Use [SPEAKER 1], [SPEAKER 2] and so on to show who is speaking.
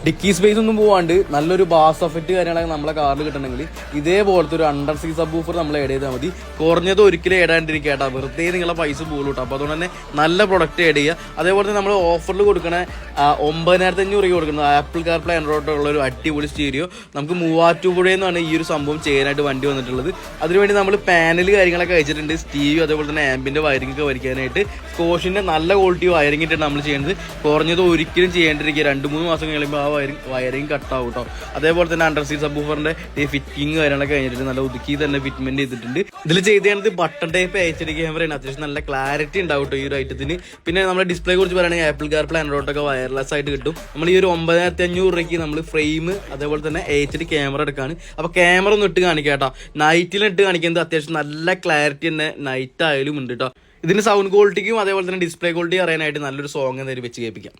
[SPEAKER 1] Dicky space ഒന്നും പോവാണ്ട് നല്ലൊരു ബാസ് എഫക്റ്റ് കാര്യങ്ങളൊക്കെ നമ്മളെ കാറിൽ കിട്ടണമെങ്കിൽ ഇതേപോലത്തെ ഒരു അണ്ടർ സീ സബ് വൂഫർ നമ്മൾ ആഡ് ചെയ്താൽ മതി. കുറഞ്ഞത് ഒരിക്കലും ഏടാണ്ടിരിക്കട്ടാ, വെറുതെ നിങ്ങളെ പൈസ പോകുള്ളൂ കേട്ടോ. അപ്പോൾ അതുകൊണ്ട് തന്നെ നല്ല പ്രൊഡക്റ്റ് ആഡ് ചെയ്യുക. അതേപോലെ തന്നെ നമ്മൾ ഓഫറിൽ കൊടുക്കണ 9500 കൊടുക്കുന്നത് ആപ്പിൾ കാർപ്ലേ ആൻഡ്രോയിഡ് ഉള്ള ഒരു അടിപൊളി സ്റ്റീരിയോ നമുക്ക് മൂവാറ്റുപുഴയിൽ നിന്നാണ് ഈ ഒരു സംഭവം ചെയ്യാനായിട്ട് വണ്ടി വന്നിട്ടുള്ളത്. അതിനുവേണ്ടി നമ്മൾ പാനൽ കാര്യങ്ങളൊക്കെ അയച്ചിട്ടുണ്ട്, സ്റ്റീരിയോ അതേപോലെ തന്നെ ആംബിൻ്റെ വയറിംഗ് ഒക്കെ വരയ്ക്കാനായിട്ട്. സ്കോഷിൻ്റെ നല്ല ക്വാളിറ്റി വയറിംഗ് ഇട്ടാണ് നമ്മൾ ചെയ്യുന്നത്. കുറഞ്ഞത് ഒരിക്കലും ചെയ്യേണ്ടിരിക്കുക, 2-3 മാസം കഴിയുമ്പോൾ ആ വയറിംഗ് കട്ടാവും കേട്ടോ. അതേപോലെ തന്നെ അണ്ടർ സീ സബ് വൂഫറിന്റെ ഫിറ്റിംഗ് കാര്യങ്ങളൊക്കെ കഴിഞ്ഞിട്ട് നല്ല ഒതുക്കി തന്നെ ഫിറ്റ്മെന്റ് ചെയ്തിട്ടുണ്ട്. ഇതിൽ ചെയ്തത് ബട്ടൺ ടൈപ്പ് HD ക്യാമറയാണ്. അത്യാവശ്യം നല്ല ക്ലാരിറ്റി ഉണ്ടാവും കേട്ടോ ഈ ഒരു ഐറ്റത്തിന്. പിന്നെ നമ്മുടെ ഡിസ്പ്ലേ കുറിച്ച് പറയുകയാണെങ്കിൽ ആപ്പിൾ കാർപ്ലേ ആൻഡ്രോയിഡ് ഒക്കെ വയർലെസ് ആയിട്ട് കിട്ടും. നമ്മൾ ഈ ഒരു 9500 നമ്മൾ ഫ്രെയിം അതേപോലെ തന്നെ HD ക്യാമറ എടുക്കാണ്. അപ്പോൾ ക്യാമറ ഒന്ന് ഇട്ട് കാണിക്കാം കേട്ടോ. നൈറ്റിലിട്ട് കാണിക്കുന്നത് അത്യാവശ്യം നല്ല ക്ലാരിറ്റി തന്നെ നൈറ്റ് ആയാലും ഉണ്ട് കേട്ടോ. ഇതിന് സൗണ്ട് ക്വാളിറ്റിക്കും അതേപോലെ തന്നെ ഡിസ്പ്ലേ ക്വാളിറ്റി അറിയാനായിട്ട് നല്ലൊരു സോങ് എന്തായാലും വെച്ച് കേൾപ്പിക്കാം.